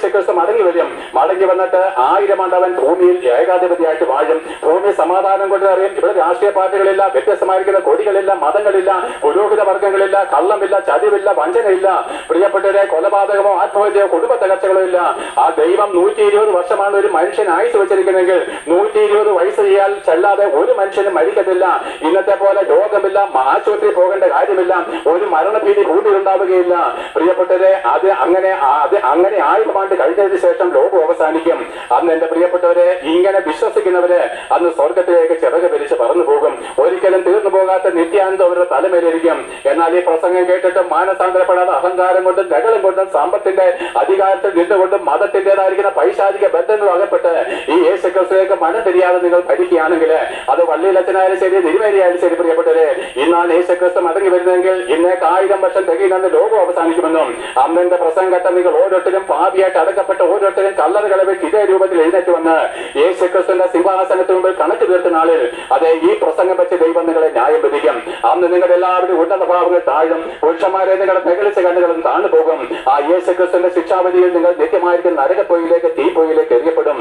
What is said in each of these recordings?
യേശുക്രിസ്തു മടങ്ങി വരും. മടങ്ങി വന്നിട്ട് 1000 ആണ്ട് അവൻ ഭൂമിയിൽ ഏകാധിപതിയായിട്ട് വാഴും. ഭൂമി സമാധാനം കൊണ്ട് അറിയും. ഇവിടെ രാഷ്ട്രീയ പാർട്ടികളില്ല, വ്യത്യസ്തമായിരിക്കുന്ന കൊടികളില്ല, മതങ്ങളില്ല, പുരോഹിത വർഗങ്ങളില്ല, കള്ളമില്ല, ചതിവില്ല, വഞ്ചനയില്ല, പ്രിയപ്പെട്ടവരെ കൊലപാതകമോ ആത്മഹത്യയോ കുടുംബ തകർച്ചകളോ ഇല്ല. ആ ദൈവം 120 വർഷമാണ് ഒരു മനുഷ്യൻ ആയുസ് വെച്ചിരിക്കുന്നെങ്കിൽ 120 വയസ്സ് ചെയ്യാൻ ചെല്ലാതെ ഒരു മനുഷ്യനും മരിക്കത്തില്ല. ഇന്നത്തെ പോലെ രോഗമില്ല, ആശുപത്രി പോകേണ്ട കാര്യമില്ല, ഒരു മരണഭീതി ഭൂമിയിൽ ഉണ്ടാവുകയില്ല. പ്രിയപ്പെട്ടവരെ അങ്ങനെ 1000 ആണ്ട് കഴിഞ്ഞതിന് ശേഷം ലോകം അവസാനിക്കും. അന്ന് എന്റെ പ്രിയപ്പെട്ടവരെ ഇങ്ങനെ വിശ്വസിക്കുന്നവര് അന്ന് സ്വർഗത്തിലേക്ക് ചിറക് വിരിച്ച് പറന്നു പോകും. ഒരിക്കലും തീർന്നു പോകാത്ത നിത്യാനന്ദം അവരുടെ തലമേലിരിക്കും. എന്നാൽ ഈ പ്രസംഗം കേട്ടിട്ട് മാനസാന്തരപ്പെടാതെ അഹങ്കാരം കൊണ്ടും നഗളം കൊണ്ടും സമ്പത്തിന്റെ അധികാരത്തിൽ നിന്നുകൊണ്ടും മതത്തിന്റേതായിരിക്കുന്ന പൈശാചിക ബന്ധങ്ങളും അകപ്പെട്ട് ഈ യേശുക്രിസ്തുവിലേക്ക് മനം തിരിയാതെ നിങ്ങൾ ഭരിക്കുകയാണെങ്കിൽ അത് വള്ളിയിലച്ചനായാലും ശരി, തിരുമേനിയായാലും ശരി, പ്രിയപ്പെട്ടവരെ ഇന്നാണ് യേശുക്രിസ്തു മടങ്ങി വരുന്നതെങ്കിൽ ഇന്നേക്ക് 1000 വർഷം തികയുന്ന ലോകം അവസാനിക്കുമെന്നും അന്നെന്റെ പ്രസംഗത്തെ നിങ്ങൾ ഓരോരുത്തരും പാപിയായിട്ട് അടക്കപ്പെട്ട ഓരോരുത്തരും കല്ലറുകളെ വെച്ച് ഇതേ രൂപത്തിൽ എഴുന്നേറ്റ് വന്ന് യേശുക്രിസ്തുവിന്റെ സിംഹാസനത്തിന് മുമ്പിൽ കണക്ക് തീർത്ത നാളിൽ അതെ ഈ പ്രസംഗം വെച്ച് ദൈവം നിങ്ങളെ ന്യായം വിധിക്കും. അന്ന് നിങ്ങളുടെ എല്ലാവരും ഉന്നത ഭാവങ്ങൾ താഴും. പുരുഷന്മാരെ നിങ്ങളുടെ പെകളിച്ച കണ്ണുകളും താണു പോകും. ആ യേശുക്രിസ്തുവിന്റെ ശിക്ഷാവിധിയിൽ നിങ്ങൾ നിത്യമായിരിക്കും നരകപ്പൊയിലേക്ക്, തീപ്പൊയിലേക്ക് എറിയപ്പെടും.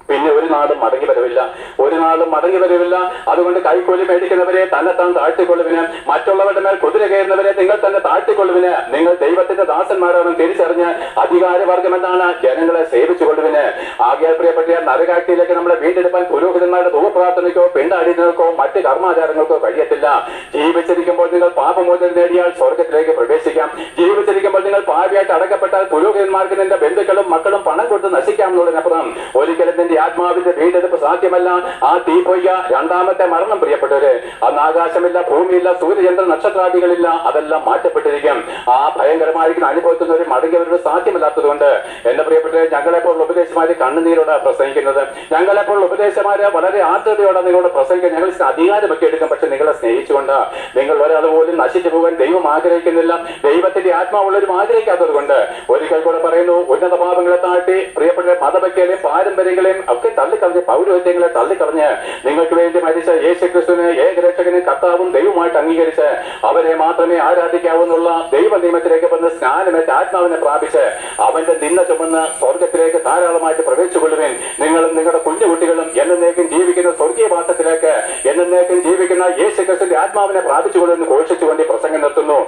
പിന്നെ ഒരു നാളും മടങ്ങി വരവില്ല, ഒരു നാളും മടങ്ങി വരവില്ല. അതുകൊണ്ട് കൈക്കൂലി മേടിക്കുന്നവരെ തന്നെത്താൻ താഴ്ത്തിക്കൊള്ളുവിന്, മറ്റുള്ളവരുടെ മേൽ കുതിര കയറുന്നവരെ നിങ്ങൾ തന്നെ താഴ്ത്തിക്കൊള്ളുവിന്. നിങ്ങൾ ദൈവത്തിന്റെ ദാസന്മാരാണെന്ന് തിരിച്ചറിഞ്ഞ് അധികാരവർഗം എന്താണ് ജനങ്ങളെ സേവിച്ചുകൊള്ളുവിന്. ആകയാൽ പ്രിയപ്പെട്ട നരകാഗ്നിയിലേക്ക് നമ്മളെ വീണ്ടെടുപ്പാൻ പുരോഹിതന്മാരുടെ ധൂപപ്രാർത്ഥനയ്ക്കോ പിണ്ടാടിനകൾക്കോ മറ്റ് കർമാചാരങ്ങൾക്കോ കഴിയത്തില്ല. ജീവിച്ചിരിക്കുമ്പോൾ നിങ്ങൾ പാപമോചനം നേടിയാൽ സ്വർഗത്തിലേക്ക് പ്രവേശിക്കാം. ജീവിച്ചിരിക്കുമ്പോൾ നിങ്ങൾ പാപിയായിട്ട് അടക്കപ്പെട്ടാൽ പുരോഹിതന്മാർക്ക് നിന്റെ ബന്ധുക്കളും മക്കളും പണം കൊടുത്ത് നശിക്കാമെന്നുള്ളതിനപ്പുറം ഒരിക്കലും നിന്റെ ആത്മാവിന്റെ വീണ്ടെടുപ്പ് സാധ്യമല്ല. ആ തീ പൊയ്യ രണ്ടാമത്തെ മരണം പ്രിയപ്പെട്ടവര്. അന്ന് ആകാശമില്ല, ഭൂമിയില്ല, സൂര്യചന്ദ്ര നക്ഷത്രാദികളില്ല, അതെല്ലാം മാറ്റപ്പെട്ടിരിക്കും. ആ ഭയങ്കരമായിരിക്കുന്ന അനുഭവത്തിന് ഒരു മടങ്ങിയവരുടെ സാധ്യമല്ലാത്തത് കൊണ്ട് എന്റെ പ്രിയപ്പെട്ടവരെ ഞങ്ങളെപ്പോലുള്ള ഉപദേശമാര് കണ്ണുനീരോടെ പ്രസംഗിക്കുന്നത്, ഞങ്ങളെപ്പോലുള്ള ഉപദേശമാര് വളരെ ആർദ്രതയോടെ നിങ്ങളോട് പ്രസംഗിക്കുക. ഞങ്ങൾ അധികാരമൊക്കെ എടുക്കും, പക്ഷെ നിങ്ങളെ സ്നേഹിച്ചുകൊണ്ട് നിങ്ങൾ ഒരാൾ പോലും നശിച്ചു പോകാൻ ദൈവം ആഗ്രഹിക്കുന്നില്ല. ദൈവത്തിന്റെ ആത്മാവുള്ളവരും ആഗ്രഹിക്കാത്തത് കൊണ്ട് ഒരിക്കൽ കൂടെ പറയുന്നു, ഉന്നത പാപങ്ങളെ താഴ്ത്തി പ്രിയപ്പെട്ട മതഭക്തികളെയും പാരമ്പര്യങ്ങളെയും ഒക്കെ തള്ളിക്കളഞ്ഞ് പൗരോഹിത്യങ്ങളെ തള്ളിക്കളഞ്ഞ് നിങ്ങൾക്ക് വേണ്ടി മരിച്ച യേശുക്രിസ്തുവിനെ ഏകരക്ഷകനും കർത്താവും ദൈവമായിട്ട് അംഗീകരിച്ച് അവരെ മാത്രമേ ആരാധിക്കാവുന്നുള്ള ദൈവ നിയമത്തിലേക്ക് വന്ന് സ്നാനമേറ്റ് ആത്മാവിനെ പ്രാപിച്ച് അവന്റെ നിന്ന ചുമന്ന് സ്വർഗത്തിലേക്ക് ധാരാളമായിട്ട് പ്രവേശിച്ചുകൊള്ളുവിൻ. നിങ്ങളും നിങ്ങളുടെ കുഞ്ഞുകുട്ടികളും എന്നേക്കും ജീവിക്കുന്ന സ്വർഗീയവാസത്തിലേക്ക് എന്നേക്കും ജീവിക്കുന്ന യേശുക്രിസ്തുവിന്റെ ആത്മാവിനെ പ്രാപിച്ചുകൊള്ളുമെന്ന് ഘോഷിച്ചുകൊണ്ട് പ്രസംഗം നിർത്തുന്നു.